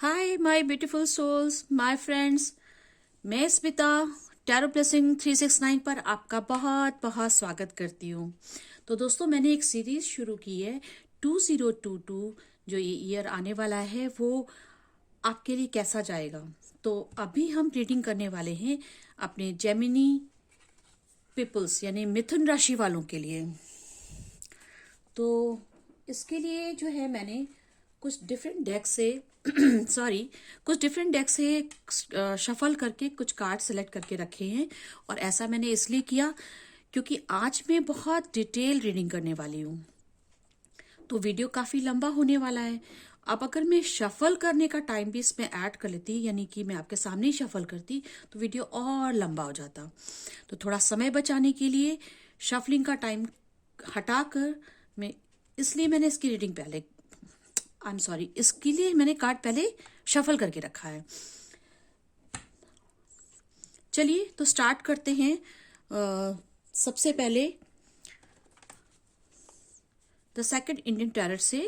Hi my beautiful souls, my friends. मैं Smita tarot blessing 369 पर आपका बहुत बहुत स्वागत करती हूँ। तो दोस्तों, मैंने एक सीरीज शुरू की है 2022। जो ये ईयर आने वाला है वो आपके लिए कैसा जाएगा। तो अभी हम रीडिंग करने वाले हैं अपने जेमिनी पीपल्स यानी मिथुन राशि वालों के लिए। तो इसके लिए जो है मैंने कुछ डिफरेंट डेक से सॉरी कुछ डिफरेंट डेक से शफल करके कुछ कार्ड सेलेक्ट करके रखे हैं। और ऐसा मैंने इसलिए किया क्योंकि आज मैं बहुत डिटेल रीडिंग करने वाली हूँ, तो वीडियो काफ़ी लंबा होने वाला है। अब अगर मैं शफल करने का टाइम भी इसमें ऐड कर लेती, यानी कि मैं आपके सामने ही शफल करती, तो वीडियो और लंबा हो जाता। तो थोड़ा समय बचाने के लिए शफलिंग का टाइम हटाकर मैं इसलिए मैंने इसकी रीडिंग पहले आई एम सॉरी इसके लिए मैंने कार्ड पहले शफल करके रखा है। चलिए तो स्टार्ट करते हैं। सबसे पहले द सेकंड इंडियन टैरेट से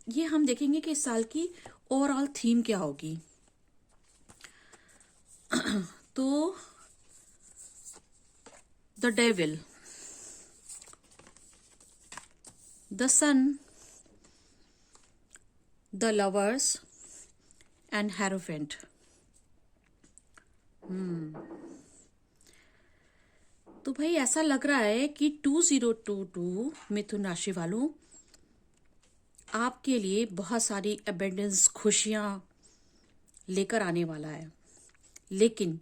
ये हम देखेंगे कि इस साल की ओवरऑल थीम क्या होगी। तो the devil, the sun, the lovers and hierophant. तो भाई ऐसा लग रहा है कि 2022 मिथुन राशि वालों आपके लिए बहुत सारी अबेंडेंस खुशियां लेकर आने वाला है। लेकिन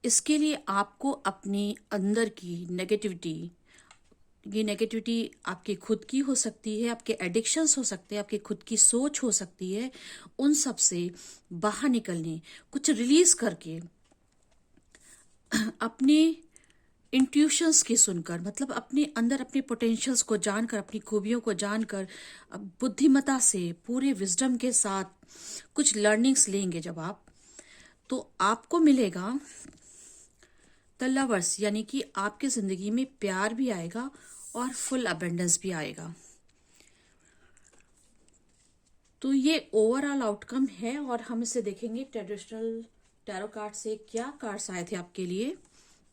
इसके लिए आपको अपनी अंदर की नेगेटिविटी, ये नेगेटिविटी आपकी खुद की हो सकती है, आपके एडिक्शंस हो सकते हैं, आपकी खुद की सोच हो सकती है, उन सब से बाहर निकलने, कुछ रिलीज करके अपने इंट्यूशंस की सुनकर, मतलब अपने अंदर अपने पोटेंशियल्स को जानकर, अपनी खूबियों को जानकर, बुद्धिमता से पूरे विजडम के साथ कुछ लर्निंग्स लेंगे जब आप, तो आपको मिलेगा द लवर्स, यानी कि आपकी जिंदगी में प्यार भी आएगा और फुल अबेंडेंस भी आएगा। तो ये ओवरऑल आउटकम है और हम इसे देखेंगे ट्रेडिशनल टैरो कार्ड से क्या कार्ड्स आए थे आपके लिए।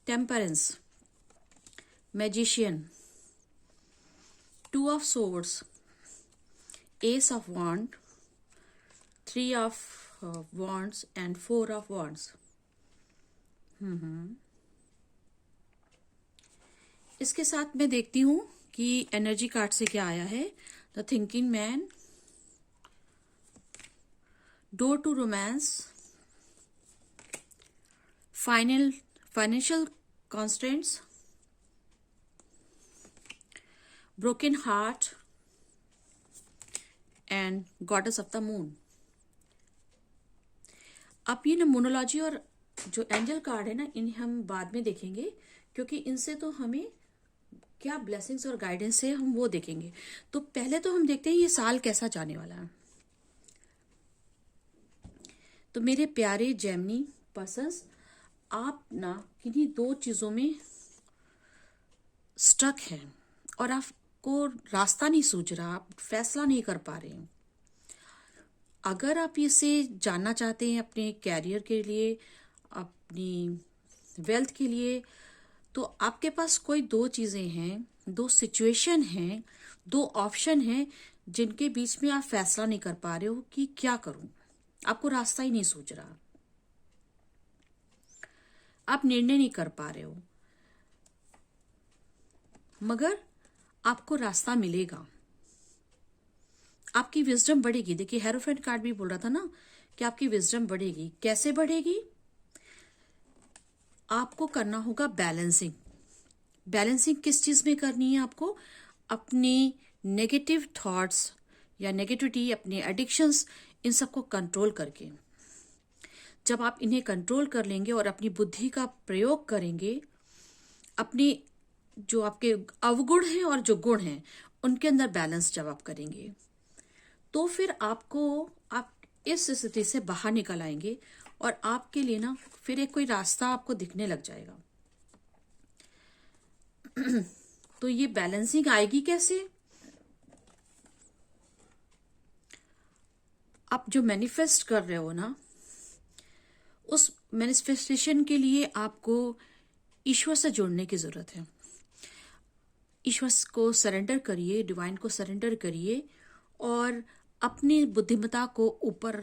Temperance, magician, two of swords, ace of wand, three of wands and four of wands. इसके साथ मैं देखती हूँ कि एनर्जी कार्ड से क्या आया है। The thinking man, door to romance, financial constants, broken heart and goddess of the moon. अब ये ना मोनोलॉजी और जो एंजल कार्ड है ना, इन्हें हम बाद में देखेंगे क्योंकि इनसे तो हमें क्या ब्लेसिंग्स और गाइडेंस है हम वो देखेंगे। तो पहले तो हम देखते हैं ये साल कैसा जाने वाला है। तो मेरे प्यारे जेमिनी पर्सन्स, आप ना किन्हीं दो चीजों में स्टक हैं और आपको रास्ता नहीं सूझ रहा, आप फैसला नहीं कर पा रहे हैं। अगर आप इसे जानना चाहते हैं अपने कैरियर के लिए, अपनी वेल्थ के लिए, तो आपके पास कोई दो चीजें हैं, दो सिचुएशन हैं, दो ऑप्शन हैं जिनके बीच में आप फैसला नहीं कर पा रहे हो कि क्या करूं। आपको रास्ता ही नहीं सूझ रहा, आप निर्णय नहीं कर पा रहे हो, मगर आपको रास्ता मिलेगा, आपकी विजडम बढ़ेगी। देखिए, हेरोफेंट कार्ड भी बोल रहा था ना कि आपकी विजडम बढ़ेगी। कैसे बढ़ेगी? आपको करना होगा बैलेंसिंग। बैलेंसिंग किस चीज में करनी है आपको? अपनी नेगेटिव थॉट्स या नेगेटिविटी, अपने एडिक्शंस, इन सबको कंट्रोल करके। जब आप इन्हें कंट्रोल कर लेंगे और अपनी बुद्धि का प्रयोग करेंगे, अपनी जो आपके अवगुण हैं और जो गुण हैं उनके अंदर बैलेंस जब आप करेंगे, तो फिर आप इस स्थिति से बाहर निकल आएंगे और आपके लिए ना फिर एक कोई रास्ता आपको दिखने लग जाएगा। तो ये बैलेंसिंग आएगी कैसे? आप जो मैनिफेस्ट कर रहे हो ना, उस मैनिफेस्टेशन के लिए आपको ईश्वर से जुड़ने की जरूरत है। ईश्वर को सरेंडर करिए, डिवाइन को सरेंडर करिए और अपनी बुद्धिमत्ता को ऊपर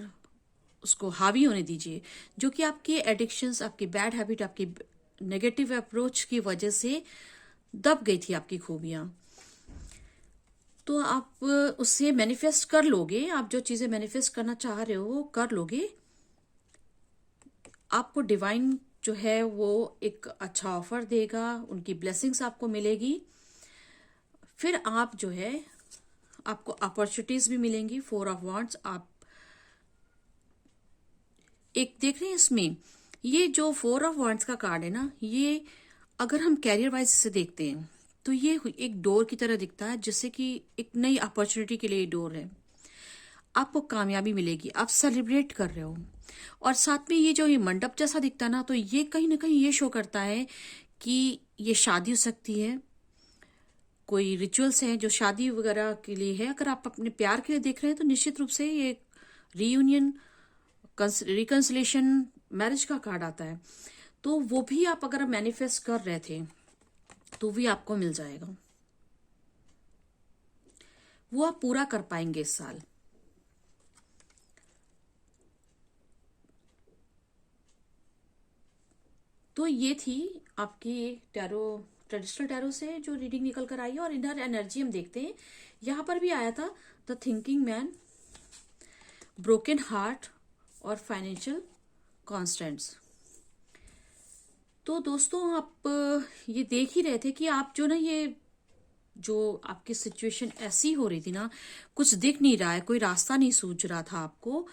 उसको हावी होने दीजिए। जो कि आपके एडिक्शंस, आपकी बैड हैबिट, आपकी नेगेटिव अप्रोच की वजह से दब गई थी आपकी खूबियां, तो आप उससे मैनिफेस्ट कर लोगे। आप जो चीजें मैनिफेस्ट करना चाह रहे हो कर लोगे। आपको डिवाइन जो है वो एक अच्छा ऑफर देगा, उनकी ब्लेसिंग्स आपको मिलेगी। फिर आप जो है आपको अपॉर्चुनिटीज भी मिलेंगी। 4 ऑफ वांड्स आप एक देख रहे हैं इसमें। ये जो 4 ऑफ वांड्स का कार्ड है ना, ये अगर हम कैरियर वाइज से देखते हैं तो ये एक डोर की तरह दिखता है, जिससे कि एक नई अपॉर्चुनिटी के लिए डोर है। आपको कामयाबी मिलेगी, आप सेलिब्रेट कर रहे हो। और साथ में ये जो ये मंडप जैसा दिखता है ना, तो ये कहीं ना कहीं ये शो करता है कि ये शादी हो सकती है। कोई रिचुअल्स हैं जो शादी वगैरह के लिए है। अगर आप अपने प्यार के लिए देख रहे हैं तो निश्चित रूप से ये रीयूनियन, रिकंसिलेशन, मैरिज का कार्ड आता है। तो वो भी आप अगर मैनिफेस्ट कर रहे थे तो भी आपको मिल जाएगा। वो आप पूरा कर पाएंगे इस साल। तो ये थी आपकी टैरो, ट्रेडिशनल टैरो से जो रीडिंग निकल कर आई है। और इनर एनर्जी हम देखते हैं, यहां पर भी आया था the thinking man, broken heart और फाइनेंशियल कॉन्स्टेंट्स। तो दोस्तों आप ये देख ही रहे थे कि आप जो ना, ये जो आपकी सिचुएशन ऐसी हो रही थी ना, कुछ दिख नहीं रहा है, कोई रास्ता नहीं सूझ रहा था आपको।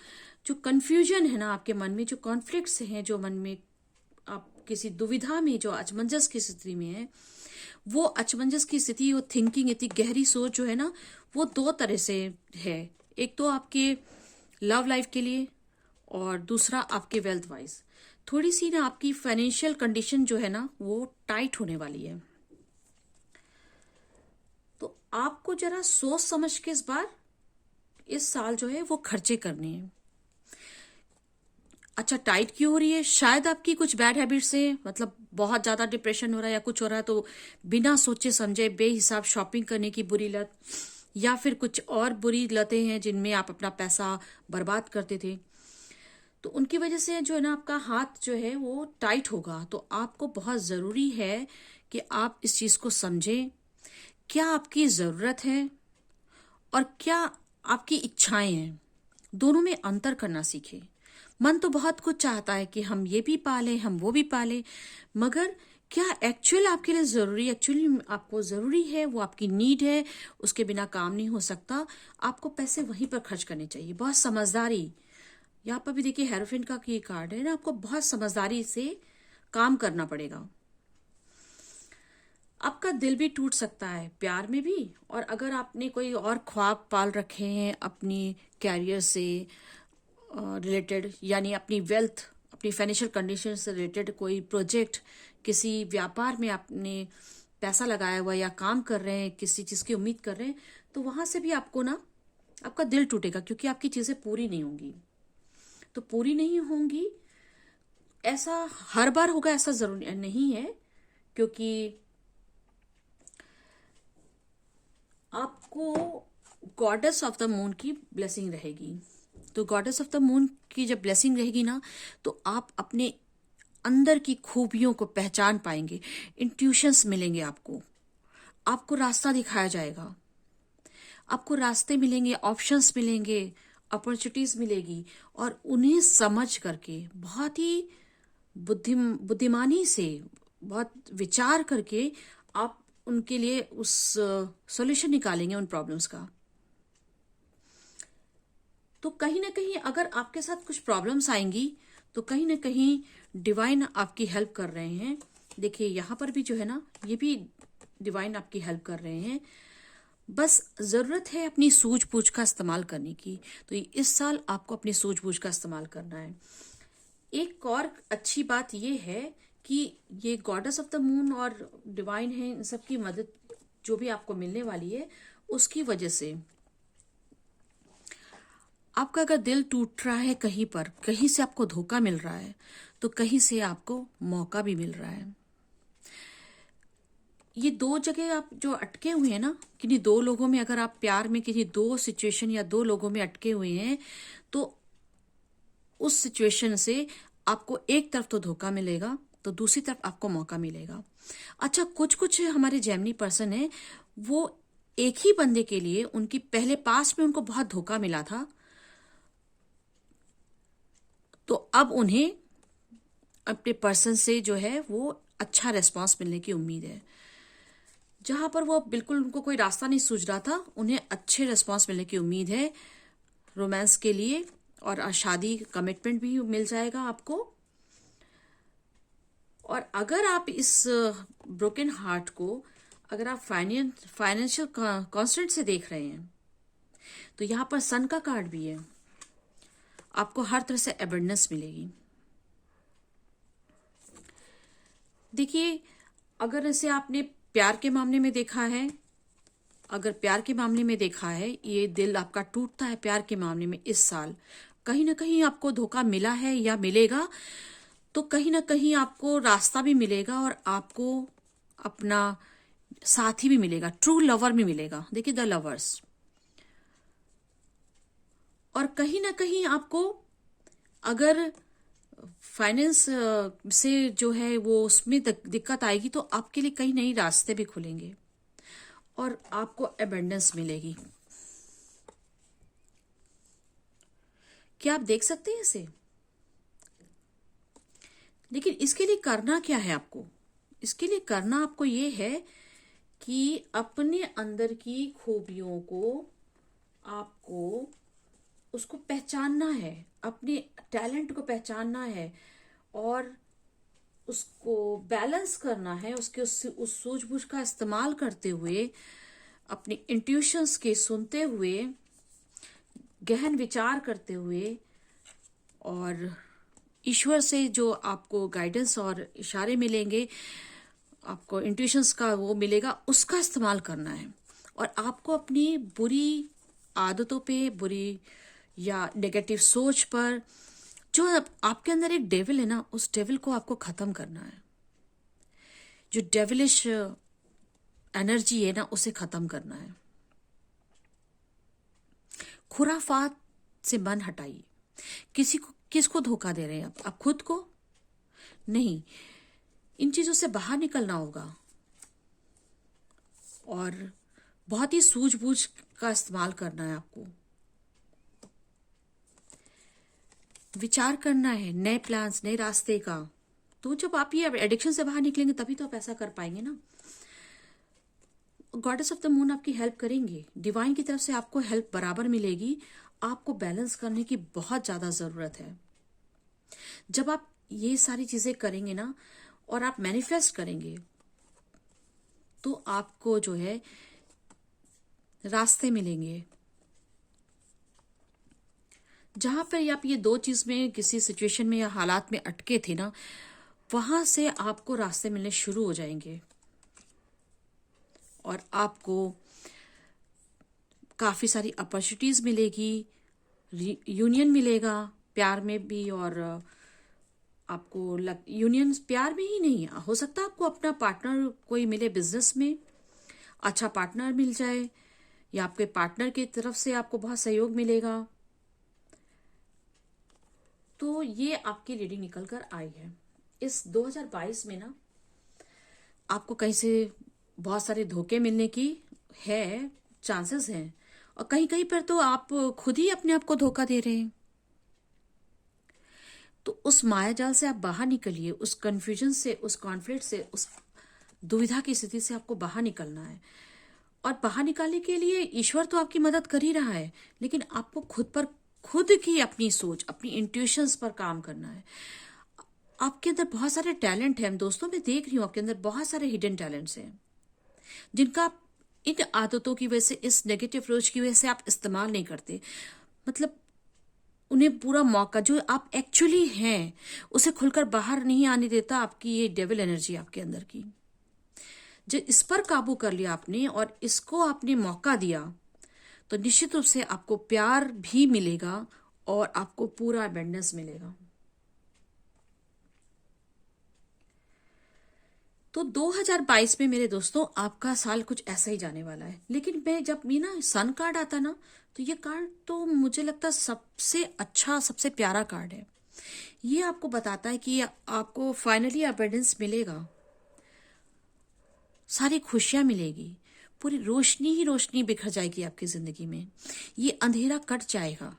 जो कंफ्यूजन है ना आपके मन में, जो कॉन्फ्लिक्ट्स हैं जो मन में, आप किसी दुविधा में, जो अचमंजस की स्थिति में है, वो अचमंजस की स्थिति, वो थिंकिंग, इतनी गहरी सोच जो है ना, वो 2 तरह से है। एक तो आपके लव लाइफ के लिए और दूसरा आपके वेल्थ वाइज। थोड़ी सी ना आपकी फाइनेंशियल कंडीशन जो है ना वो टाइट होने वाली है। तो आपको जरा सोच समझ के इस साल जो है वो खर्चे करने हैं। अच्छा, टाइट क्यों हो रही है? शायद आपकी कुछ बैड हैबिट से, मतलब बहुत ज्यादा डिप्रेशन हो रहा है या कुछ हो रहा है, तो बिना सोचे समझे बेहिसाब शॉपिंग करने की बुरी लत, या फिर कुछ और बुरी लतें हैं जिनमें आप अपना पैसा बर्बाद करते थे, तो उनकी वजह से जो है ना आपका हाथ जो है वो टाइट होगा। तो आपको बहुत जरूरी है कि आप इस चीज को समझें, क्या आपकी जरूरत है और क्या आपकी इच्छाएं हैं। दोनों में अंतर करना सीखें। मन तो बहुत कुछ चाहता है कि हम ये भी पालें, हम वो भी पालें, मगर क्या एक्चुअल आपके लिए जरूरी, एक्चुअली आपको जरूरी है, वो आपकी नीड है, उसके बिना काम नहीं हो सकता। आपको पैसे वहीं पर खर्च करने चाहिए, बहुत समझदारी। यहाँ पर भी देखिए हेरोफिन का की कार्ड है ना, आपको बहुत समझदारी से काम करना पड़ेगा। आपका दिल भी टूट सकता है प्यार में भी, और अगर आपने कोई और ख्वाब पाल रखे हैं अपनी कैरियर से रिलेटेड, यानी अपनी वेल्थ, अपनी फाइनेंशियल कंडीशन से रिलेटेड कोई प्रोजेक्ट, किसी व्यापार में आपने पैसा लगाया हुआ या काम कर रहे हैं, किसी चीज की उम्मीद कर रहे हैं, तो वहां से भी आपको ना आपका दिल टूटेगा, क्योंकि आपकी चीजें पूरी नहीं होंगी। तो पूरी नहीं होंगी, ऐसा हर बार होगा ऐसा जरूरी नहीं है, क्योंकि आपको गॉडेस ऑफ द मून की ब्लेसिंग रहेगी। तो गॉडेस ऑफ द मून की जब ब्लेसिंग रहेगी ना, तो आप अपने अंदर की खूबियों को पहचान पाएंगे, इंट्यूशंस मिलेंगे आपको, आपको रास्ता दिखाया जाएगा, आपको रास्ते मिलेंगे, ऑप्शंस मिलेंगे, अपॉर्चुनिटीज मिलेगी। और उन्हें समझ करके बहुत ही बुद्धिमानी से, बहुत विचार करके आप उनके लिए उस सॉल्यूशन निकालेंगे उन प्रॉब्लम्स का। तो कहीं ना कहीं अगर आपके साथ कुछ प्रॉब्लम्स आएंगी तो कहीं ना कहीं डिवाइन आपकी हेल्प कर रहे हैं। देखिए यहाँ पर भी जो है ना, ये भी डिवाइन आपकी हेल्प कर रहे हैं। बस जरूरत है अपनी सूझबूझ का इस्तेमाल करने की। तो इस साल आपको अपनी सूझबूझ का इस्तेमाल करना है। एक और अच्छी बात यह है कि ये गॉडेस ऑफ द मून और डिवाइन है, इन सब की मदद जो भी आपको मिलने वाली है, उसकी वजह से आपका अगर दिल टूट रहा है कहीं पर, कहीं से आपको धोखा मिल रहा है, तो कहीं से आपको मौका भी मिल रहा है। ये दो जगह आप जो अटके हुए हैं ना, किन्हीं दो लोगों में, अगर आप प्यार में किसी दो सिचुएशन या दो लोगों में अटके हुए हैं, तो उस सिचुएशन से आपको एक तरफ तो धोखा मिलेगा, तो दूसरी तरफ आपको मौका मिलेगा। अच्छा, कुछ कुछ हमारे जेमिनी पर्सन है, वो एक ही बंदे के लिए उनकी पहले पास में उनको बहुत धोखा मिला था, तो अब उन्हें अपने पर्सन से जो है वो अच्छा रिस्पांस मिलने की उम्मीद है। जहां पर वो बिल्कुल उनको कोई रास्ता नहीं सूझ रहा था, उन्हें अच्छे रिस्पांस मिलने की उम्मीद है रोमांस के लिए, और शादी कमिटमेंट भी मिल जाएगा आपको। और अगर आप इस ब्रोकन हार्ट को अगर आप फाइनेंशियल कॉन्स्टेंट से देख रहे हैं, तो यहाँ पर सन का कार्ड भी है। आपको हर तरह से एबंडेंस मिलेगी। देखिए, अगर इसे आपने प्यार के मामले में देखा है, अगर प्यार के मामले में देखा है, ये दिल आपका टूटता है प्यार के मामले में इस साल, कहीं ना कहीं आपको धोखा मिला है या मिलेगा, तो कहीं ना कहीं आपको रास्ता भी मिलेगा और आपको अपना साथी भी मिलेगा, ट्रू लवर भी मिलेगा। देखिए, द लवर्स। और कहीं ना कहीं आपको अगर फाइनेंस से जो है वो उसमें दिक्कत आएगी, तो आपके लिए कई नए रास्ते भी खुलेंगे और आपको एबंडेंस मिलेगी। क्या आप देख सकते हैं इसे? लेकिन इसके लिए करना क्या है आपको? इसके लिए करना आपको ये है कि अपने अंदर की खूबियों को आपको उसको पहचानना है, अपने टैलेंट को पहचानना है और उसको बैलेंस करना है, उसके उस सूझबूझ का इस्तेमाल करते हुए, अपने इंट्यूशंस के सुनते हुए, गहन विचार करते हुए, और ईश्वर से जो आपको गाइडेंस और इशारे मिलेंगे, आपको इंट्यूशंस का वो मिलेगा, उसका इस्तेमाल करना है। और आपको अपनी बुरी आदतों पे, बुरी या नेगेटिव सोच पर, जो आपके अंदर एक डेविल है ना, उस डेविल को आपको खत्म करना है। जो डेविलिश एनर्जी है ना, उसे खत्म करना है। खुराफात से मन हटाइए। किसको धोखा दे रहे हैं आप खुद को? नहीं, इन चीजों से बाहर निकलना होगा और बहुत ही सूझबूझ का इस्तेमाल करना है आपको। विचार करना है नए प्लान्स, नए रास्ते का। तो जब आप ये एडिक्शन से बाहर निकलेंगे तभी तो आप ऐसा कर पाएंगे ना। गॉडेस ऑफ द मून आपकी हेल्प करेंगे, डिवाइन की तरफ से आपको हेल्प बराबर मिलेगी। आपको बैलेंस करने की बहुत ज्यादा जरूरत है। जब आप ये सारी चीजें करेंगे ना और आप मैनिफेस्ट करेंगे, तो आपको जो है रास्ते मिलेंगे। जहां पर आप ये दो चीज में, किसी सिचुएशन में या हालात में अटके थे ना, वहां से आपको रास्ते मिलने शुरू हो जाएंगे और आपको काफी सारी अपॉर्चुनिटीज मिलेगी, यूनियन मिलेगा प्यार में भी। और आपको यूनियन प्यार में ही नहीं, हो सकता है आपको अपना पार्टनर कोई मिले, बिजनेस में अच्छा पार्टनर मिल जाए, या आपके पार्टनर की तरफ से आपको बहुत सहयोग मिलेगा। तो ये आपकी रीडिंग निकल कर आई है। इस 2022 में ना आपको कहीं से बहुत सारे धोखे मिलने की है, चांसेस हैं, और कहीं कहीं पर तो आप खुद ही अपने आप को धोखा दे रहे हैं। तो उस मायाजाल से आप बाहर निकलिए, उस कंफ्यूजन से, उस कॉन्फ्लिक्ट से, उस दुविधा की स्थिति से आपको बाहर निकलना है। और बाहर निकालने के लिए ईश्वर तो आपकी मदद कर ही रहा है, लेकिन आपको खुद की अपनी सोच, अपनी इंट्यूशंस पर काम करना है। आपके अंदर बहुत सारे टैलेंट हैं दोस्तों, मैं देख रही हूँ आपके अंदर बहुत सारे हिडन टैलेंट्स हैं, जिनका आप इन आदतों की वजह से, इस नेगेटिव रोज की वजह से आप इस्तेमाल नहीं करते। मतलब उन्हें पूरा मौका जो आप एक्चुअली हैं उसे खुलकर बाहर नहीं आने देता आपकी ये डेविल एनर्जी आपके अंदर की। जो इस पर काबू कर लिया आपने और इसको आपने मौका दिया, तो निश्चित रूप से आपको प्यार भी मिलेगा और आपको पूरा अबेंडेंस मिलेगा। तो 2022 में मेरे दोस्तों आपका साल कुछ ऐसा ही जाने वाला है। लेकिन मैं जब ये ना सन कार्ड आता ना, तो ये कार्ड तो मुझे लगता है सबसे अच्छा, सबसे प्यारा कार्ड है। ये आपको बताता है कि आपको फाइनली अबेंडेंस मिलेगा, सारी खुशियां मिलेगी, पूरी रोशनी ही रोशनी बिखर जाएगी आपकी जिंदगी में, ये अंधेरा कट जाएगा।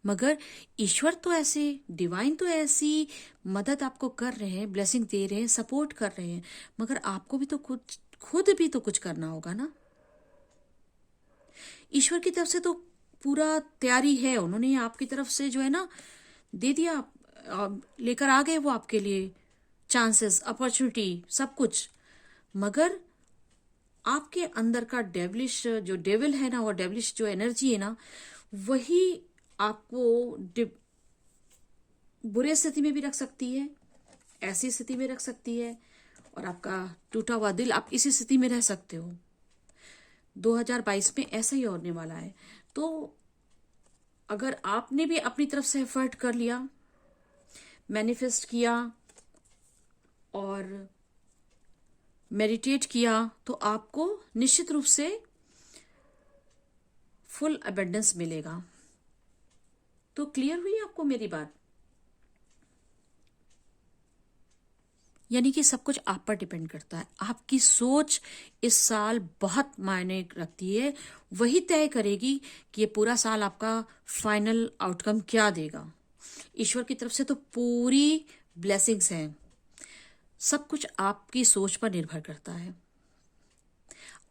मगर ईश्वर तो ऐसे, डिवाइन तो ऐसी मदद आपको कर रहे हैं, ब्लेसिंग दे रहे हैं, सपोर्ट कर रहे हैं, मगर आपको भी तो खुद भी तो कुछ करना होगा ना। ईश्वर की तरफ से तो पूरा तैयारी है, उन्होंने आपकी तरफ से जो है ना दे दिया, लेकर आ गए वो आपके लिए चांसेस, अपॉर्चुनिटी, सब कुछ। मगर आपके अंदर का डेविलिश जो डेविल है ना, वो डेविलिश जो एनर्जी है ना, वही आपको बुरे स्थिति में भी रख सकती है, ऐसी स्थिति में रख सकती है, और आपका टूटा हुआ दिल, आप इसी स्थिति में रह सकते हो। 2022 में ऐसा ही होने वाला है। तो अगर आपने भी अपनी तरफ से एफर्ट कर लिया, मैनिफेस्ट किया और मेडिटेट किया, तो आपको निश्चित रूप से फुल अबेंडेंस मिलेगा। तो क्लियर हुई आपको मेरी बात? यानी कि सब कुछ आप पर डिपेंड करता है। आपकी सोच इस साल बहुत मायने रखती है, वही तय करेगी कि ये पूरा साल आपका फाइनल आउटकम क्या देगा। ईश्वर की तरफ से तो पूरी ब्लेसिंग्स हैं, सब कुछ आपकी सोच पर निर्भर करता है।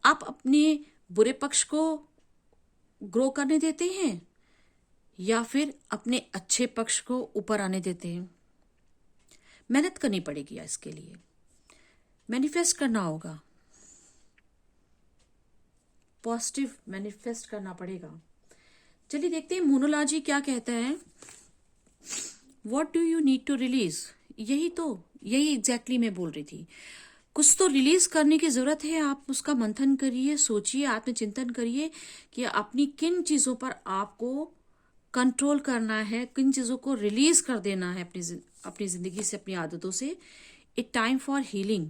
आप अपने बुरे पक्ष को ग्रो करने देते हैं या फिर अपने अच्छे पक्ष को ऊपर आने देते हैं। मेहनत करनी पड़ेगी इसके लिए, मैनिफेस्ट करना होगा, पॉजिटिव मैनिफेस्ट करना पड़ेगा। चलिए देखते हैं मोनोलॉजी क्या कहता है। What do you need to release? यही एग्जैक्टली मैं बोल रही थी। कुछ तो रिलीज करने की जरूरत है। आप उसका मंथन करिए, सोचिए, आत्मचिंतन करिए कि अपनी किन चीजों पर आपको कंट्रोल करना है, किन चीजों को रिलीज कर देना है अपनी जिंदगी से, अपनी आदतों से। It time for healing.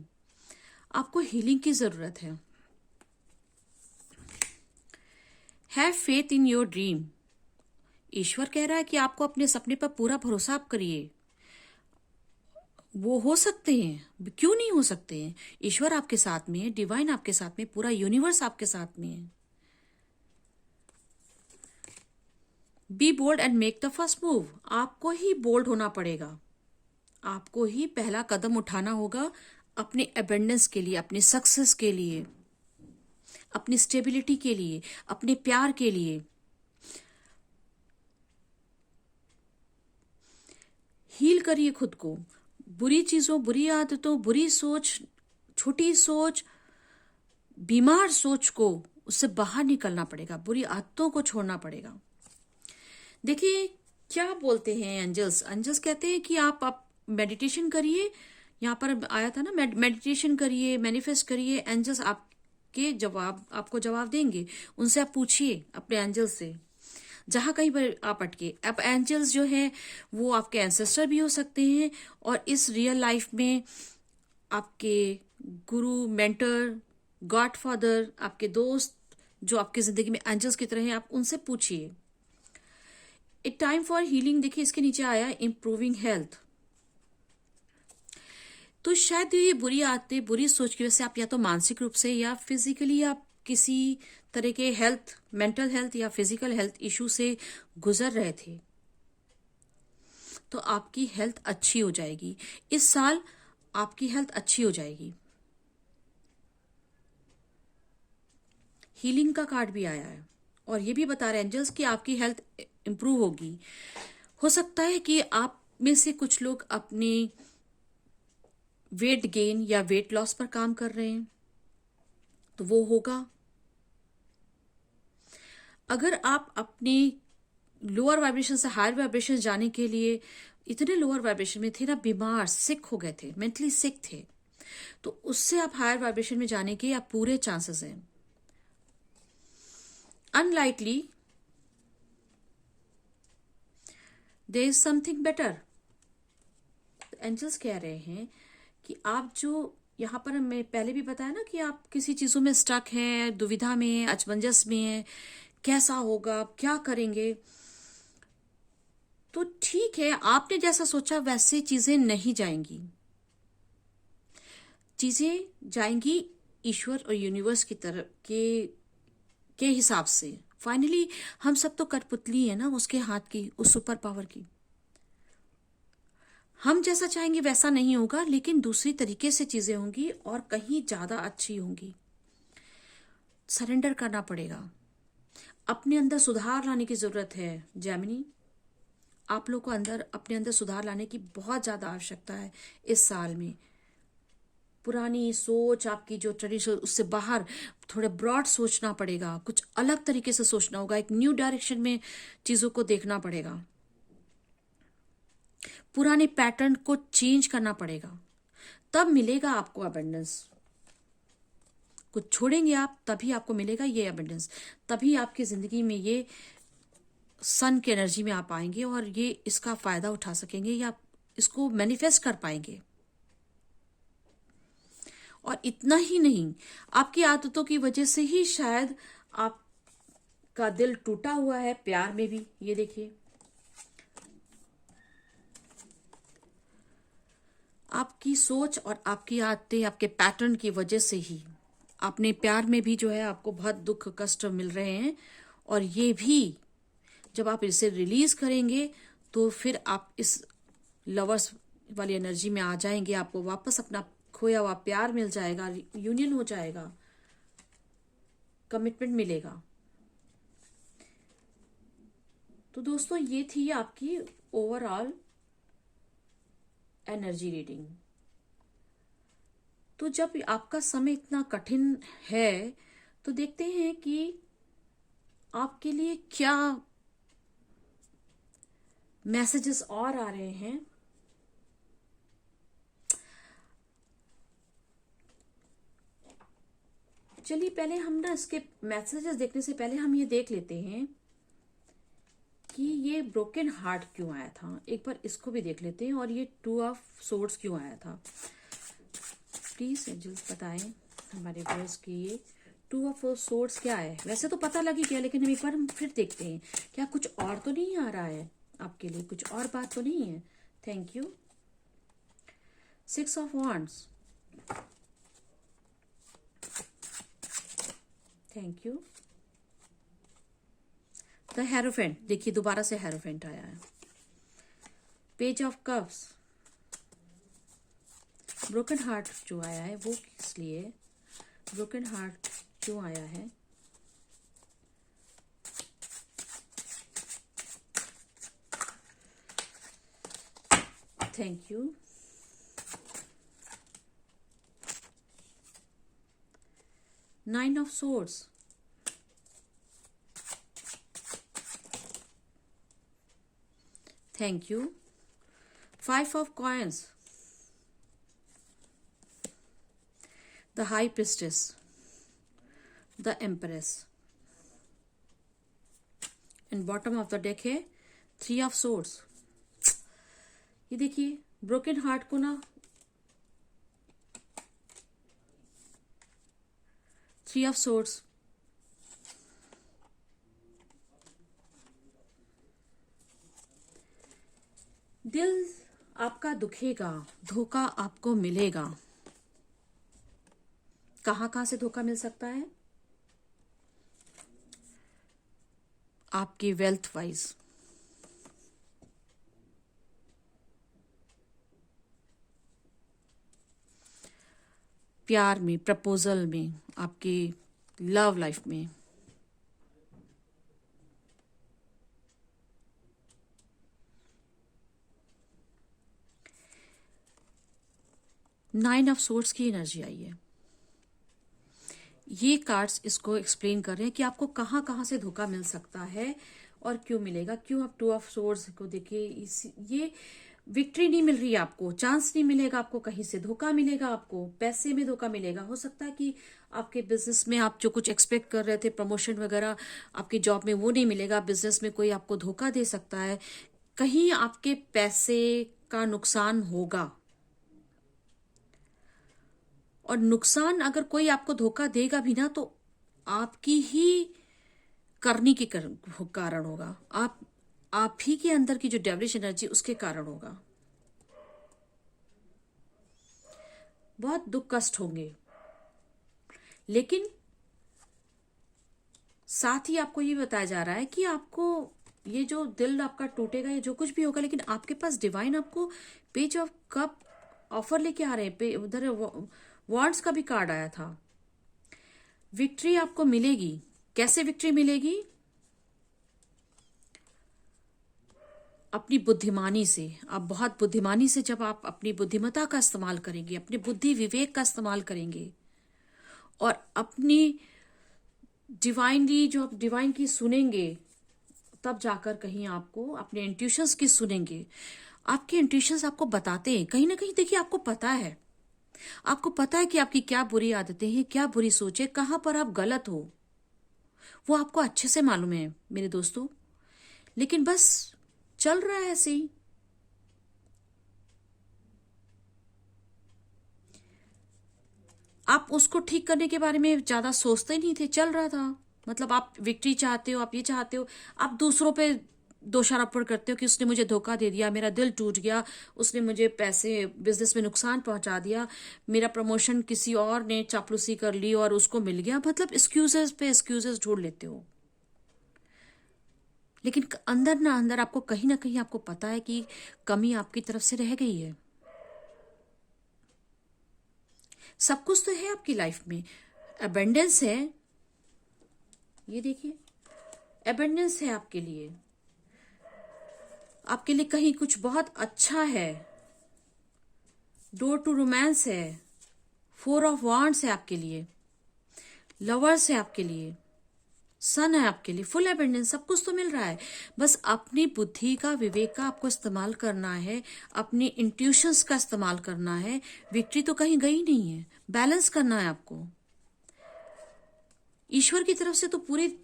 आपको हीलिंग की जरूरत है। Have faith in your dream. ईश्वर कह रहा है कि आपको अपने सपने पर पूरा भरोसा आप करिए। वो हो सकते हैं, क्यों नहीं हो सकते हैं? ईश्वर आपके साथ में है, डिवाइन आपके साथ में, पूरा यूनिवर्स आपके साथ में है। Be bold and make the first move. आपको ही बोल्ड होना पड़ेगा, आपको ही पहला कदम उठाना होगा अपने अबेंडेंस के लिए, अपने सक्सेस के लिए, अपनी स्टेबिलिटी के लिए, अपने प्यार के लिए। हील करिए खुद को। बुरी चीजों, बुरी आदतों, बुरी सोच, छोटी सोच, बीमार सोच को, उससे बाहर निकलना पड़ेगा, बुरी आदतों को छोड़ना पड़ेगा। देखिए क्या बोलते हैं एंजल्स। एंजल्स कहते हैं कि आप मेडिटेशन करिए। यहाँ पर आया था ना, मेडिटेशन करिए, मैनिफेस्ट करिए, एंजल्स आपको जवाब देंगे। उनसे आप पूछिए, अपने एंजल्स से, जहां कहीं पर आप अटके। अब एंजल्स जो है वो आपके एंसेस्टर भी हो सकते हैं, और इस रियल लाइफ में आपके गुरु, मेंटर, गॉड फादर, आपके दोस्त जो आपकी जिंदगी में एंजल्स की तरह हैं, आप उनसे पूछिए। It time for healing. देखिए इसके नीचे आया इंप्रूविंग हेल्थ। तो शायद ये बुरी आदतें, बुरी सोच की वजह से आप या तो मानसिक रूप से या फिजिकली आप किसी तरह के हेल्थ, मेंटल हेल्थ या फिजिकल हेल्थ इशू से गुजर रहे थे। तो आपकी हेल्थ अच्छी हो जाएगी इस साल, आपकी हेल्थ अच्छी हो जाएगी। हीलिंग का कार्ड भी आया है, और ये भी बता रहे हैं एंजल्स कि आपकी हेल्थ इंप्रूव होगी। हो सकता है कि आप में से कुछ लोग अपने वेट गेन या वेट लॉस पर काम कर रहे हैं, तो वो होगा। अगर आप अपने लोअर वाइब्रेशन से हायर वाइब्रेशन जाने के लिए इतने लोअर वाइब्रेशन में थे ना, बीमार, सिक हो गए थे, मेंटली सिक थे, तो उससे आप हायर वाइब्रेशन में जाने के आप पूरे चांसेस हैं। Unlikely there is something better. Angels कह रहे हैं कि आप जो यहाँ पर मैं पहले भी बताया ना कि आप किसी चीजों में स्टक हैं, दुविधा में हैं, असमंजस में हैं, कैसा होगा, क्या करेंगे। तो ठीक है, आपने जैसा सोचा वैसे चीजें नहीं जाएंगी। चीजें जाएंगी ईश्वर और यूनिवर्स की तरफ के हिसाब से। फाइनली हम सब तो कठपुतली है ना उसके हाथ की, उस सुपर पावर की। हम जैसा चाहेंगे वैसा नहीं होगा, लेकिन दूसरी तरीके से चीजें होंगी और कहीं ज्यादा अच्छी होंगी। सरेंडर करना पड़ेगा, अपने अंदर सुधार लाने की जरूरत है। जेमिनी, आप लोग को अपने अंदर सुधार लाने की बहुत ज्यादा आवश्यकता है इस साल में। पुरानी सोच आपकी जो ट्रेडिशनल, उससे बाहर थोड़ा ब्रॉड सोचना पड़ेगा, कुछ अलग तरीके से सोचना होगा, एक न्यू डायरेक्शन में चीजों को देखना पड़ेगा। पुराने पैटर्न को चेंज करना पड़ेगा, तब मिलेगा आपको अबंडेंस। कुछ छोड़ेंगे आप तभी आपको मिलेगा ये अबंडेंस, तभी आपकी जिंदगी में ये सन की एनर्जी में आप आएंगे और ये इसका फायदा उठा सकेंगे या इसको मैनिफेस्ट कर पाएंगे। और इतना ही नहीं, आपकी आदतों की वजह से ही शायद आपका दिल टूटा हुआ है प्यार में भी। ये देखिए, आपकी सोच और आपकी आदतें, आपके पैटर्न की वजह से ही अपने प्यार में भी जो है आपको बहुत दुख कष्ट मिल रहे हैं। और ये भी जब आप इसे रिलीज करेंगे तो फिर आप इस लवर्स वाली एनर्जी में आ जाएंगे। आपको वापस अपना खोया हुआ प्यार मिल जाएगा, यूनियन हो जाएगा, कमिटमेंट मिलेगा। तो दोस्तों, ये थी आपकी ओवरऑल एनर्जी रीडिंग। तो जब आपका समय इतना कठिन है तो देखते हैं कि आपके लिए क्या मैसेजेस और आ रहे हैं। चलिए पहले हम ना इसके मैसेजेस देखने से पहले हम ये देख लेते हैं कि ये ब्रोकन हार्ट क्यों आया था। एक बार इसको भी देख लेते हैं। और ये 2 ऑफ सोर्ड्स क्यों आया था। प्लीज एंजल्स बताएं हमारे व्यूअर्स की ये 2 ऑफ सोर्ड्स क्या है। वैसे तो पता लग ही गया, लेकिन हम एक बार हम फिर देखते हैं क्या कुछ और तो नहीं आ रहा है आपके लिए, कुछ और बात तो नहीं है। Thank you. 6 of wands, thank you. The hierophant, देखिए दोबारा से हेरोफेंट आया है। Page of cups, broken heart जो आया है वो किस लिए, ब्रोकन हार्ट क्यों आया है। Thank you. Nine of swords, thank you. 5 of coins, the high priestess, the empress, and bottom of the deck है 3 of swords। ये देखिए ब्रोकन हार्ट को ना 3 of swords, दिल आपका दुखेगा, धोखा आपको मिलेगा। कहां कहां से धोखा मिल सकता है, आपकी वेल्थ वाइज, प्यार में, प्रपोजल में, आपकी लव लाइफ में। नाइन ऑफ सोर्ड्स की एनर्जी आई है। ये कार्ड्स इसको एक्सप्लेन कर रहे हैं कि आपको कहां कहां से धोखा मिल सकता है और क्यों मिलेगा। क्यों आप 2 ऑफ सोर्ड्स को देखिए, ये विक्ट्री नहीं मिल रही है आपको, चांस नहीं मिलेगा आपको, कहीं से धोखा मिलेगा आपको, पैसे में धोखा मिलेगा। हो सकता है कि आपके बिजनेस में आप जो कुछ एक्सपेक्ट कर रहे थे, प्रमोशन वगैरह आपकी जॉब में, वो नहीं मिलेगा। बिजनेस में कोई आपको धोखा दे सकता है, कहीं आपके पैसे का नुकसान होगा। और नुकसान अगर कोई आपको धोखा देगा भी ना, तो आपकी ही करनी के कारण होगा। आप ही के अंदर की जो डेविलिश एनर्जी, उसके कारण होगा। बहुत दुख कष्ट होंगे, लेकिन साथ ही आपको ये बताया जा रहा है कि आपको ये जो दिल आपका टूटेगा, ये जो कुछ भी होगा, लेकिन आपके पास डिवाइन आपको पेज ऑफ कप ऑफर लेके आ रहे हैं। उधर वॉन्ड्स का भी कार्ड आया था। विक्ट्री आपको मिलेगी। कैसे विक्ट्री मिलेगी? अपनी बुद्धिमानी से। आप बहुत बुद्धिमानी से, जब आप अपनी बुद्धिमत्ता का इस्तेमाल करेंगे, अपनी बुद्धि विवेक का इस्तेमाल करेंगे और अपनी डिवाइनली, जो आप डिवाइन की सुनेंगे, तब जाकर कहीं आपको अपने इंट्यूशंस की सुनेंगे। आपके इंट्यूशंस आपको बताते हैं कहीं ना कहीं। देखिए, आपको पता है, आपको पता है कि आपकी क्या बुरी आदतें हैं, क्या बुरी सोच है, कहां पर आप गलत हो, वो आपको अच्छे से मालूम है मेरे दोस्तों। लेकिन बस चल रहा है ऐसे ही। आप उसको ठीक करने के बारे में ज्यादा सोचते नहीं थे, चल रहा था। मतलब आप विक्ट्री चाहते हो, आप ये चाहते हो, आप दूसरों पे दोषारोपण करते हो कि उसने मुझे धोखा दे दिया, मेरा दिल टूट गया, उसने मुझे पैसे, बिजनेस में नुकसान पहुंचा दिया, मेरा प्रमोशन किसी और ने चापलूसी कर ली और उसको मिल गया। मतलब एक्सक्यूजेस पे एक्सक्यूजेस ढूंढ लेते हो। लेकिन अंदर ना अंदर आपको कहीं ना कहीं आपको पता है कि कमी आपकी तरफ से रह गई है। सब कुछ तो है आपकी लाइफ में, अबेंडेंस है। ये देखिए, अबेंडेंस है आपके लिए। आपके लिए कहीं कुछ बहुत अच्छा है। डोर टू रोमांस है, फोर ऑफ वांड्स है आपके लिए, लवर्स है आपके लिए, सन है आपके लिए, फुल अबेंडेंस, सब कुछ तो मिल रहा है। बस अपनी बुद्धि का, विवेक का आपको इस्तेमाल करना है, अपनी इंट्यूशंस का इस्तेमाल करना है। विक्ट्री तो कहीं गई नहीं है, बैलेंस करना है आपको। ईश्वर की तरफ से तो पूरी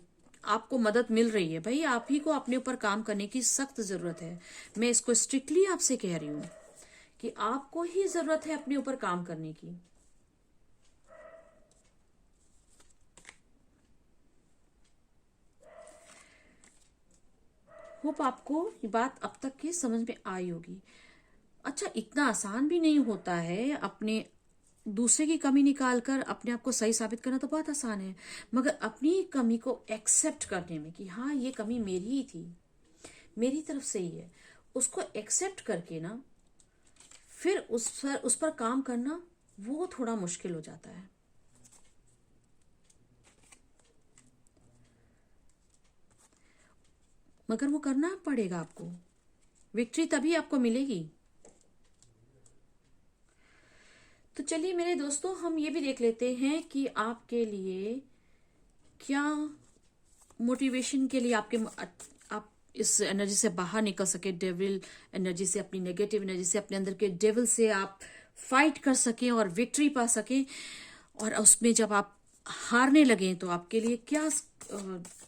आपको मदद मिल रही है भाई। आप ही को अपने ऊपर काम करने की सख्त जरूरत है। मैं इसको स्ट्रिक्टली आपसे कह रही हूं कि आपको ही जरूरत है अपने ऊपर काम करने की। होप आपको ये बात अब तक की समझ में आई होगी। अच्छा, इतना आसान भी नहीं होता है। अपने दूसरे की कमी निकालकर अपने आप को सही साबित करना तो बहुत आसान है, मगर अपनी कमी को एक्सेप्ट करने में कि हाँ, ये कमी मेरी ही थी, मेरी तरफ से ही है, उसको एक्सेप्ट करके ना फिर उस पर काम करना, वो थोड़ा मुश्किल हो जाता है। मगर वो करना पड़ेगा आपको। विक्ट्री तभी आपको मिलेगी। तो चलिए मेरे दोस्तों, हम ये भी देख लेते हैं कि आपके लिए क्या मोटिवेशन के लिए आप इस एनर्जी से बाहर निकल सके, डेविल एनर्जी से, अपनी नेगेटिव एनर्जी से, अपने अंदर के डेविल से आप फाइट कर सके और विक्ट्री पा सके। और उसमें जब आप हारने लगे तो आपके लिए क्या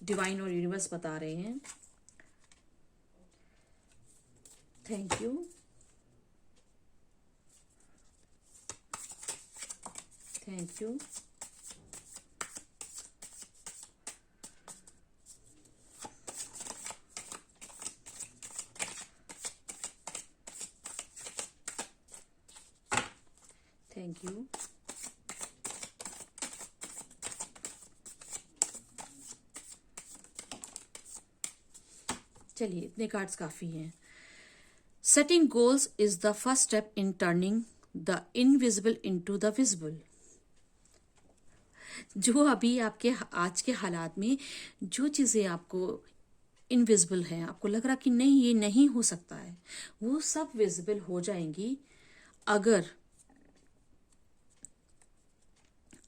डिवाइन और यूनिवर्स बता रहे हैं। Thank you, thank you. Thank you. चलिए, इतने कार्ड्स काफी हैं। Setting goals is the first step in turning the invisible into the visible. जो अभी आपके आज के हालात में जो चीजें आपको इनविजिबल हैं, आपको लग रहा कि नहीं ये नहीं हो सकता है, वो सब विजिबल हो जाएंगी अगर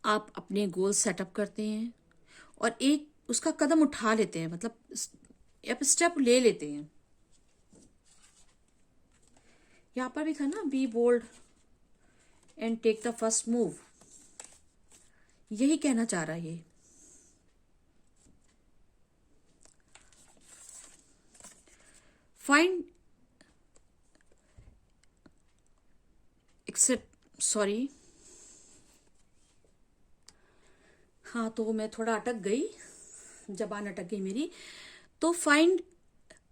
आप अपने गोल सेटअप करते हैं और एक उसका कदम उठा लेते हैं, मतलब आप स्टेप ले लेते हैं। यहाँ पर भी था ना, be bold and take the first move, यही कहना चाह रहा है ये। फाइंड एक्सेप्ट, सॉरी, हाँ तो मैं थोड़ा अटक गई, जबान अटक गई मेरी। तो find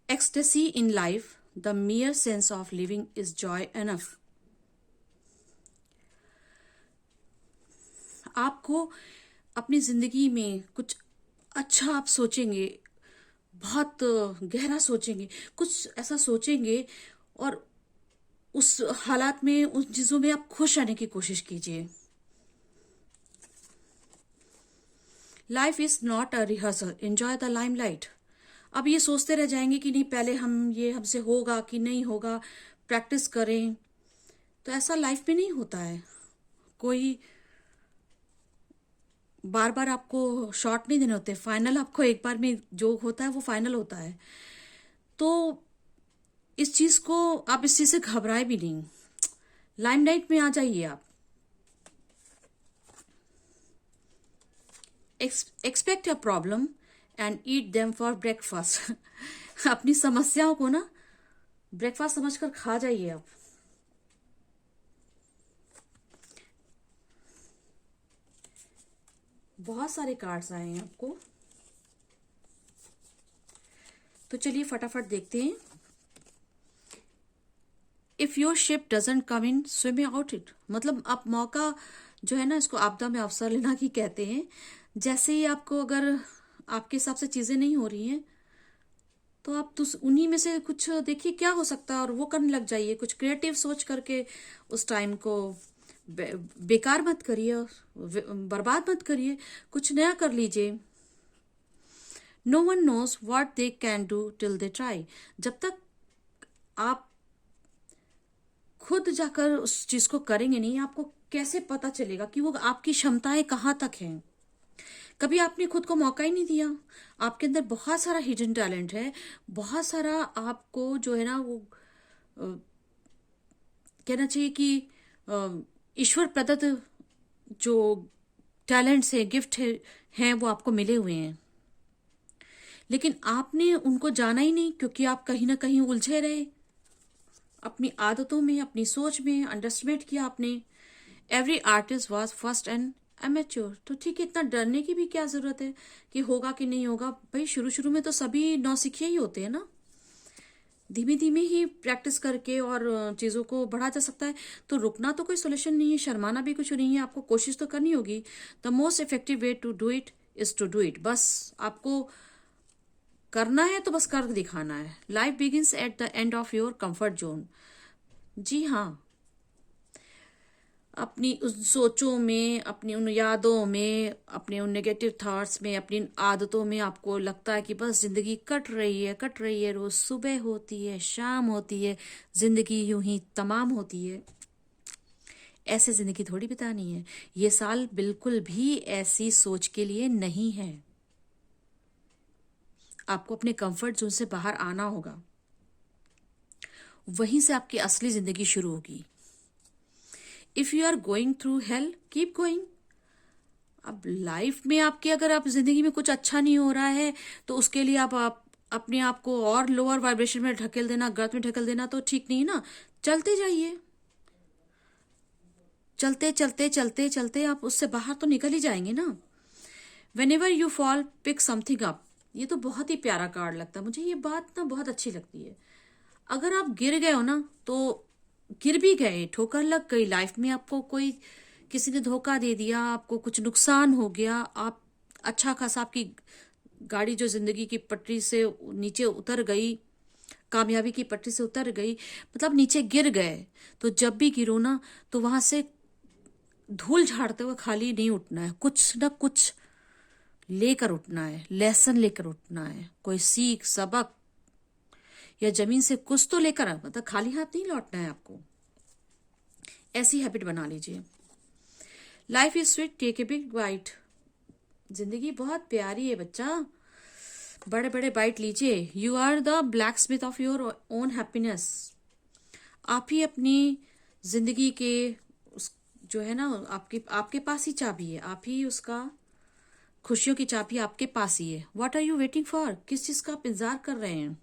ecstasy in life, the mere sense of living is Joy enough. आपको अपनी जिंदगी में कुछ अच्छा आप सोचेंगे, बहुत गहरा सोचेंगे, कुछ ऐसा सोचेंगे, और उस हालात में, उस चीजों में आप खुश रहने की कोशिश कीजिए। Life is not a rehearsal, enjoy the limelight. अब ये सोचते रह जाएंगे कि नहीं पहले हम ये हमसे होगा कि नहीं होगा, प्रैक्टिस करें, तो ऐसा लाइफ में नहीं होता है। कोई बार बार आपको शॉट नहीं देने होते, फाइनल आपको एक बार में जो होता है वो फाइनल होता है। तो इस चीज को आप इस चीज से घबराए भी नहीं, लाइमलाइट में आ जाइए आप। Expect a problem and eat them for breakfast. अपनी समस्याओं को ना ब्रेकफास्ट समझकर खा जाइए आप। बहुत सारे कार्ड्स आए हैं आपको, तो चलिए फटाफट देखते हैं। If your ship doesn't come in, swim out it. मतलब आप मौका जो है ना, इसको आपदा में अवसर लेना की कहते हैं। जैसे ही आपको अगर आपके हिसाब से चीजें नहीं हो रही हैं, तो आप तो उन्हीं में से कुछ देखिए क्या हो सकता है और वो करने लग जाइए। कुछ क्रिएटिव सोच करके उस टाइम को बेकार मत करिए, बर्बाद मत करिए, कुछ नया कर लीजिए। No one knows what they can do till they try. जब तक आप खुद जाकर उस चीज को करेंगे नहीं, आपको कैसे पता चलेगा कि वो आपकी क्षमताएं कहाँ तक हैं। कभी आपने खुद को मौका ही नहीं दिया। आपके अंदर बहुत सारा हिडन टैलेंट है, बहुत सारा आपको जो है ना वो कहना चाहिए कि ईश्वर प्रदत्त जो टैलेंट्स है, गिफ्ट हैं वो आपको मिले हुए हैं, लेकिन आपने उनको जाना ही नहीं, क्योंकि आप कहीं ना कहीं उलझे रहे अपनी आदतों में, अपनी सोच में, अंडरस्टिमेट किया आपने। Every artist was first and amateur. तो ठीक है, इतना डरने की भी क्या जरूरत है कि होगा कि नहीं होगा। भाई शुरू शुरू में तो सभी नौसिखिए ही होते हैं ना, धीमे धीमे ही प्रैक्टिस करके और चीजों को बढ़ा जा सकता है। तो रुकना तो कोई सोल्यूशन नहीं है, शर्माना भी कुछ नहीं है, आपको कोशिश तो करनी होगी। The most effective way to do it is to do it. बस आपको करना है तो बस कर दिखाना है। Life begins at the end of your comfort zone. जी हाँ, अपनी उन सोचों में, अपनी उन यादों में, अपने उन नेगेटिव थॉट्स में, अपनी आदतों में आपको लगता है कि बस जिंदगी कट रही है, कट रही है, रोज सुबह होती है, शाम होती है, जिंदगी यूं ही तमाम होती है। ऐसे जिंदगी थोड़ी बितानी है। ये साल बिल्कुल भी ऐसी सोच के लिए नहीं है। आपको अपने कंफर्ट जोन से बाहर आना होगा, वहीं से आपकी असली जिंदगी शुरू होगी। If you are going through hell, keep going. अब लाइफ में आपकी अगर आप जिंदगी में कुछ अच्छा नहीं हो रहा है, तो उसके लिए आप अपने आप को और लोअर वाइब्रेशन में ढकेल देना, गर्त में ढकेल देना तो ठीक नहीं ना। चलते जाइए, चलते चलते चलते चलते आप उससे बाहर तो निकल ही जाएंगे ना। Whenever you fall, pick something up. ये तो बहुत ही प्यारा कार्ड लगता है मुझे, ये बात ना बहुत अच्छी लगती है। अगर आप गिर गए हो ना, तो गिर भी गए, ठोकर लग गई, लाइफ में आपको कोई किसी ने धोखा दे दिया, आपको कुछ नुकसान हो गया, आप अच्छा खासा आपकी गाड़ी जो जिंदगी की पटरी से नीचे उतर गई, कामयाबी की पटरी से उतर गई, मतलब नीचे गिर गए, तो जब भी गिरो ना, तो वहां से धूल झाड़ते हुए खाली नहीं उठना है, कुछ ना कुछ लेकर उठना है, लेसन लेकर उठना है, कोई सीख सबक या जमीन से कुछ तो लेकर, मतलब खाली हाथ नहीं लौटना है आपको। ऐसी हैबिट बना लीजिए। Life is sweet, take a big bite. जिंदगी बहुत प्यारी है बच्चा, बड़े बड़े बाइट लीजिए। You are the blacksmith of your own happiness. आप ही अपनी जिंदगी के जो है ना, आपके आपके पास ही चाबी है, आप ही उसका, खुशियों की चाबी आपके पास ही है। What are you waiting for? किस चीज का आप इंतजार कर रहे हैं?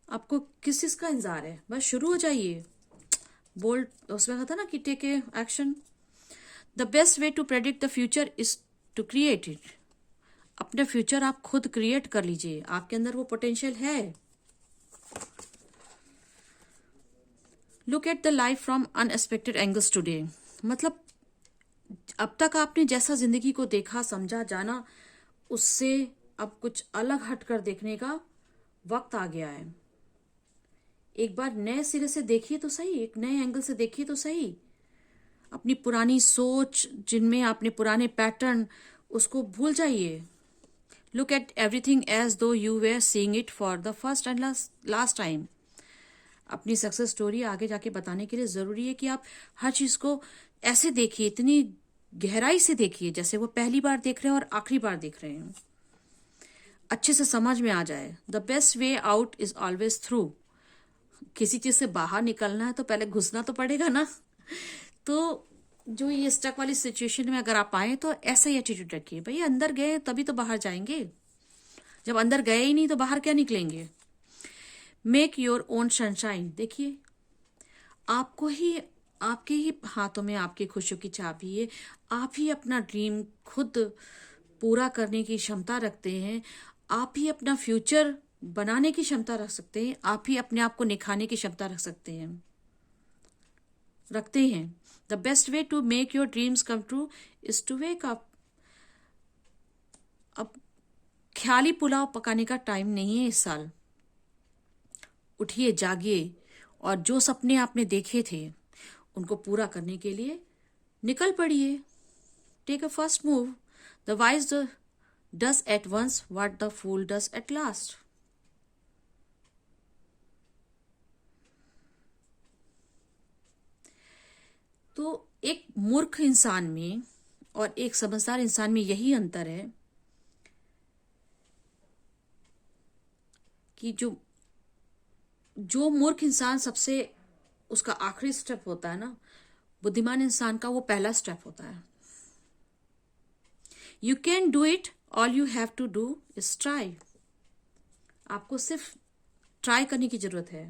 आपको किस चीज का इंतजार है? बस शुरू हो जाइए। बोल्ड उसमें कहा था ना कि take a action. The best way to predict the future is to create it. अपने फ्यूचर आप खुद क्रिएट कर लीजिए, आपके अंदर वो पोटेंशियल है। Look at the life from unexpected angles today. मतलब अब तक आपने जैसा जिंदगी को देखा, समझा, जाना, उससे अब कुछ अलग हटकर देखने का वक्त आ गया है। एक बार नए सिरे से देखिए तो सही, एक नए एंगल से देखिए तो सही। अपनी पुरानी सोच, जिनमें आपने पुराने पैटर्न, उसको भूल जाइए। Look at everything as though you were seeing it for the first and last time. अपनी सक्सेस स्टोरी आगे जाके बताने के लिए जरूरी है कि आप हर चीज को ऐसे देखिए, इतनी गहराई से देखिए जैसे वो पहली बार देख रहे हैं और आखिरी बार देख रहे हैं। अच्छे से समझ में आ जाए। The best way out is always through. किसी चीज से बाहर निकलना है तो पहले घुसना तो पड़ेगा ना। तो जो ये स्टक वाली सिचुएशन में अगर आप आए तो ऐसा ही एटीट्यूड रखिए, भाई अंदर गए तभी तो बाहर जाएंगे, जब अंदर गए ही नहीं तो बाहर क्या निकलेंगे। Make your own sunshine. देखिए, आपको ही, आपके ही हाथों में आपकी खुशियों की चाबी है। आप ही अपना ड्रीम खुद पूरा करने की क्षमता रखते हैं। आप ही अपना फ्यूचर बनाने की क्षमता रख सकते हैं। आप ही अपने आप को निखारने की क्षमता रखते हैं। The best way to make your dreams come true is to wake up. अब ख्याली पुलाव पकाने का टाइम नहीं है इस साल। उठिए, जागिए, और जो सपने आपने देखे थे उनको पूरा करने के लिए निकल पड़िए। Take a first move. The wise does at once what the fool does at last. तो एक मूर्ख इंसान में और एक समझदार इंसान में यही अंतर है कि जो मूर्ख इंसान सबसे, उसका आखिरी स्टेप होता है ना, बुद्धिमान इंसान का वो पहला स्टेप होता है। You can do it, all you have to do is try. आपको सिर्फ ट्राई करने की जरूरत है।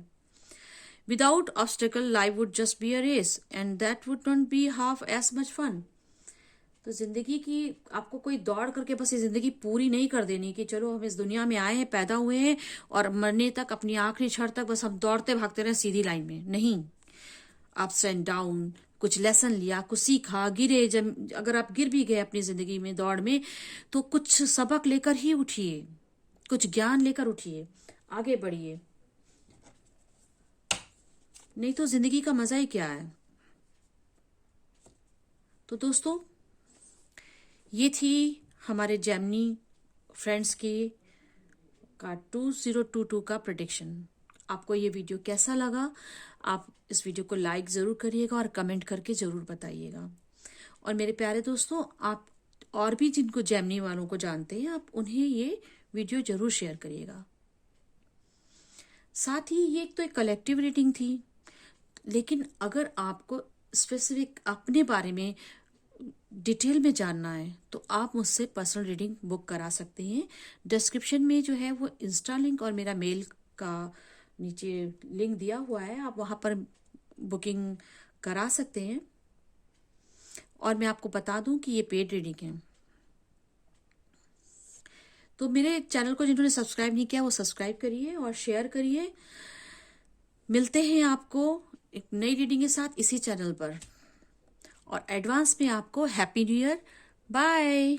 Without obstacle life would just be a race and that would not be half as much fun. तो जिंदगी की आपको कोई दौड़ करके बस ये जिंदगी पूरी नहीं कर देनी कि चलो हम इस दुनिया में आए हैं, पैदा हुए हैं और मरने तक, अपनी आखिरी क्षण तक बस हम दौड़ते भागते रहे सीधी लाइन में। नहीं, अप्स एंड डाउन, कुछ लेसन लिया, कुछ सीखा, गिरे, जब अगर आप गिर भी गए अपनी जिंदगी में दौड़ में तो कुछ सबक लेकर ही उठिए, कुछ ज्ञान लेकर उठिए, आगे बढ़िए। नहीं तो जिंदगी का मजा ही क्या है। तो दोस्तों, ये थी हमारे जेमिनी फ्रेंड्स की का 2022 का प्रेडिक्शन। आपको ये वीडियो कैसा लगा? आप इस वीडियो को लाइक ज़रूर करिएगा और कमेंट करके ज़रूर बताइएगा। और मेरे प्यारे दोस्तों, आप और भी जिनको जेमिनी वालों को जानते हैं, आप उन्हें ये वीडियो ज़रूर शेयर करिएगा। साथ ही ये एक कलेक्टिव रीडिंग थी, लेकिन अगर आपको स्पेसिफिक अपने बारे में डिटेल में जानना है तो आप मुझसे पर्सनल रीडिंग बुक करा सकते हैं। डिस्क्रिप्शन में जो है वो इंस्टा लिंक और मेरा मेल का नीचे लिंक दिया हुआ है, आप वहाँ पर बुकिंग करा सकते हैं। और मैं आपको बता दूं कि ये पेड रीडिंग है। तो मेरे चैनल को जिन्होंने सब्सक्राइब नहीं किया वो सब्सक्राइब करिए और शेयर करिए। मिलते हैं आपको एक नई रीडिंग के साथ इसी चैनल पर। और एडवांस में आपको हैप्पी न्यू ईयर। बाय।